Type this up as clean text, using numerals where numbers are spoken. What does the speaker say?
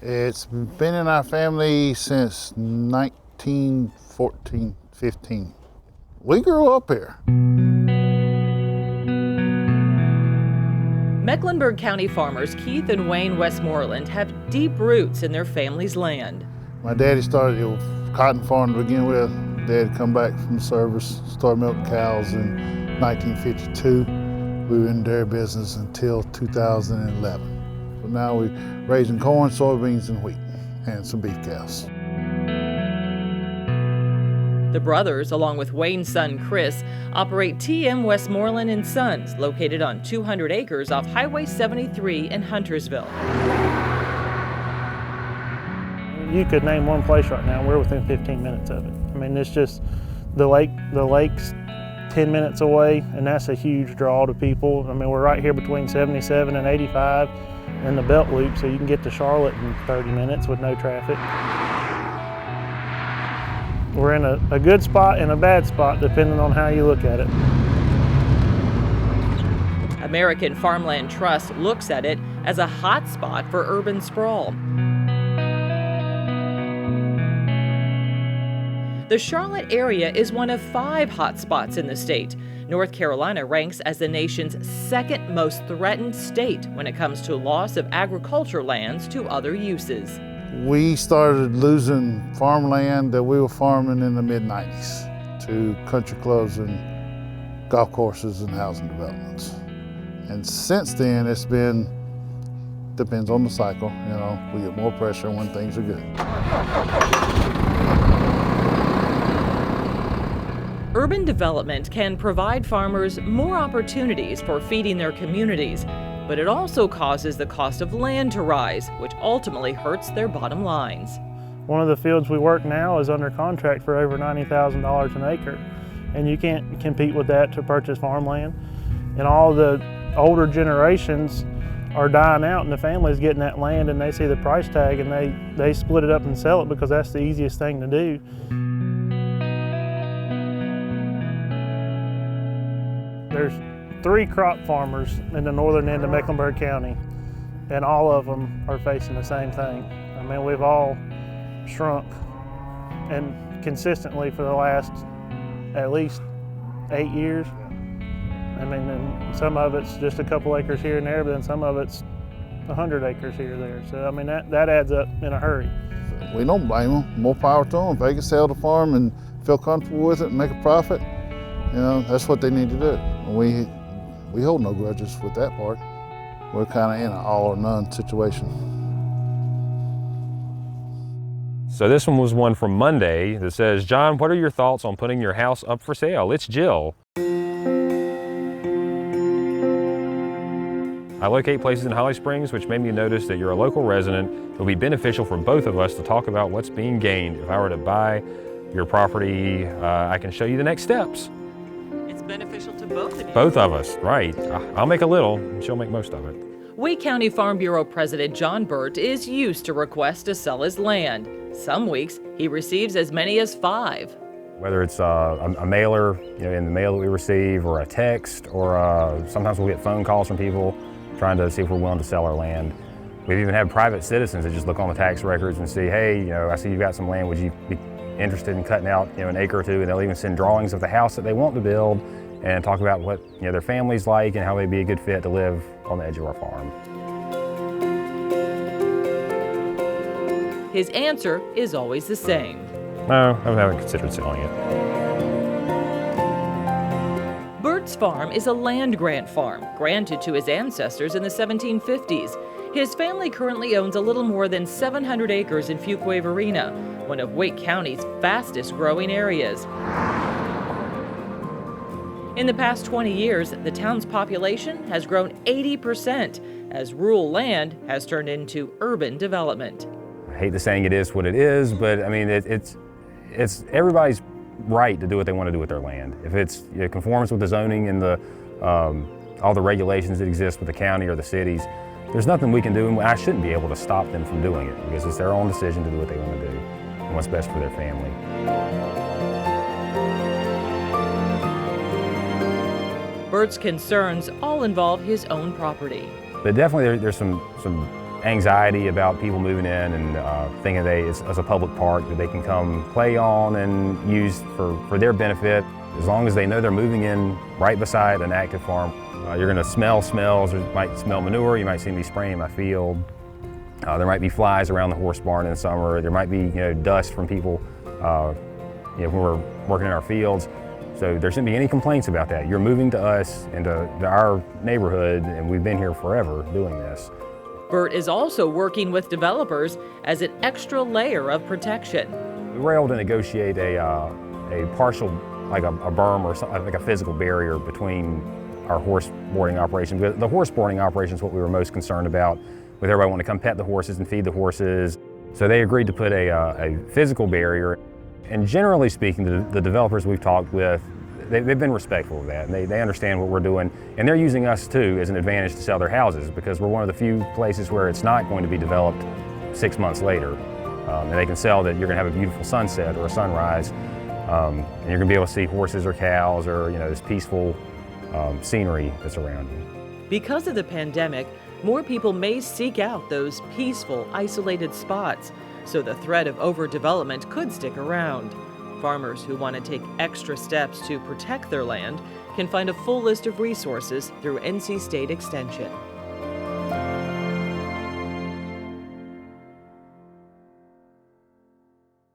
It's been in our family since 1914, 15. We grew up here. Mecklenburg County farmers Keith and Wayne Westmoreland have deep roots in their family's land. My daddy started a cotton farm to begin with. Dad come back from the service, started milking cows in 1952. We were in dairy business until 2011. So now we're raising corn, soybeans, and wheat, and some beef cows. The brothers, along with Wayne's son Chris, operate TM Westmoreland and Sons, located on 200 acres off Highway 73 in Huntersville. You could name one place right now, we're within 15 minutes of it. I mean, it's just the lake's 10 minutes away, and that's a huge draw to people. I mean, we're right here between 77 and 85 in the Belt Loop, so you can get to Charlotte in 30 minutes with no traffic. We're in a good spot and a bad spot, depending on how you look at it. American Farmland Trust looks at it as a hot spot for urban sprawl. The Charlotte area is one of 5 hot spots in the state. North Carolina ranks as the nation's second most threatened state when it comes to loss of agriculture lands to other uses. We started losing farmland that we were farming in the mid-90s to country clubs and golf courses and housing developments. And since then, it's been, depends on the cycle, you know, we get more pressure when things are good. Urban development can provide farmers more opportunities for feeding their communities, but it also causes the cost of land to rise, which ultimately hurts their bottom lines. One of the fields we work now is under contract for over $90,000 an acre, and you can't compete with that to purchase farmland. And all the older generations are dying out, and the family's getting that land and they see the price tag and they split it up and sell it because that's the easiest thing to do. There's 3 crop farmers in the northern end of Mecklenburg County, and all of them are facing the same thing. I mean, we've all shrunk, and consistently for the last at least 8 years. I mean, and some of it's just a couple acres here and there, but then some of it's 100 acres here or there. So, I mean, that adds up in a hurry. We don't blame them. More power to them. If they can sell the farm and feel comfortable with it and make a profit, you know, that's what they need to do. We hold no grudges with that part. We're kind of in an all or none situation. So this one was one from Monday that says, John, what are your thoughts on putting your house up for sale? It's Jill. I locate places in Holly Springs, which made me notice that you're a local resident. It will be beneficial for both of us to talk about what's being gained. If I were to buy your property, I can show you the next steps. It's beneficial to both of you. Both of us, right. I'll make a little, and she'll make most of it. Wake County Farm Bureau President John Burt is used to requests to sell his land. Some weeks, he receives as many as 5. Whether it's a mailer, you know, in the mail that we receive, or a text, or sometimes we'll get phone calls from people trying to see if we're willing to sell our land. We've even had private citizens that just look on the tax records and see, hey, you know, I see you've got some land, would you be interested in cutting out, you know, an acre or two? And they'll even send drawings of the house that they want to build and talk about what, you know, their family's like and how they'd be a good fit to live on the edge of our farm. His answer is always the same. No, I haven't considered selling it. Burt's farm is a land grant farm granted to his ancestors in the 1750s. His family currently owns a little more than 700 acres in Fuquay-Varina, one of Wake County's fastest growing areas. In the past 20 years, the town's population has grown 80% as rural land has turned into urban development. I hate the saying it is what it is, but I mean, it's everybody's right to do what they want to do with their land. If it conforms with the zoning and the all the regulations that exist with the county or the cities, there's nothing we can do, and I shouldn't be able to stop them from doing it because it's their own decision to do what they want to do and what's best for their family. Burt's concerns all involve his own property. But definitely there's some anxiety about people moving in and thinking it's a public park that they can come play on and use for their benefit. As long as they know they're moving in right beside an active farm, you're going to smell smells. You might smell manure. You might see me spraying in my field. There might be flies around the horse barn in the summer. There might be dust from people when we're working in our fields. So there shouldn't be any complaints about that. You're moving to us and to our neighborhood, and we've been here forever doing this. Bert is also working with developers as an extra layer of protection. We were able to negotiate a partial, like a berm or something, like a physical barrier between our horse boarding operation. The horse boarding operation is what we were most concerned about, with everybody wanting to come pet the horses and feed the horses. So they agreed to put a physical barrier. And generally speaking, the developers we've talked with, they've been respectful of that, and they understand what we're doing. And they're using us too as an advantage to sell their houses, because we're one of the few places where it's not going to be developed 6 months later. And they can sell that you're gonna have a beautiful sunset or a sunrise, and you're gonna be able to see horses or cows or this peaceful scenery that's around you. Because of the pandemic, more people may seek out those peaceful, isolated spots, so the threat of overdevelopment could stick around. Farmers who want to take extra steps to protect their land can find a full list of resources through NC State Extension.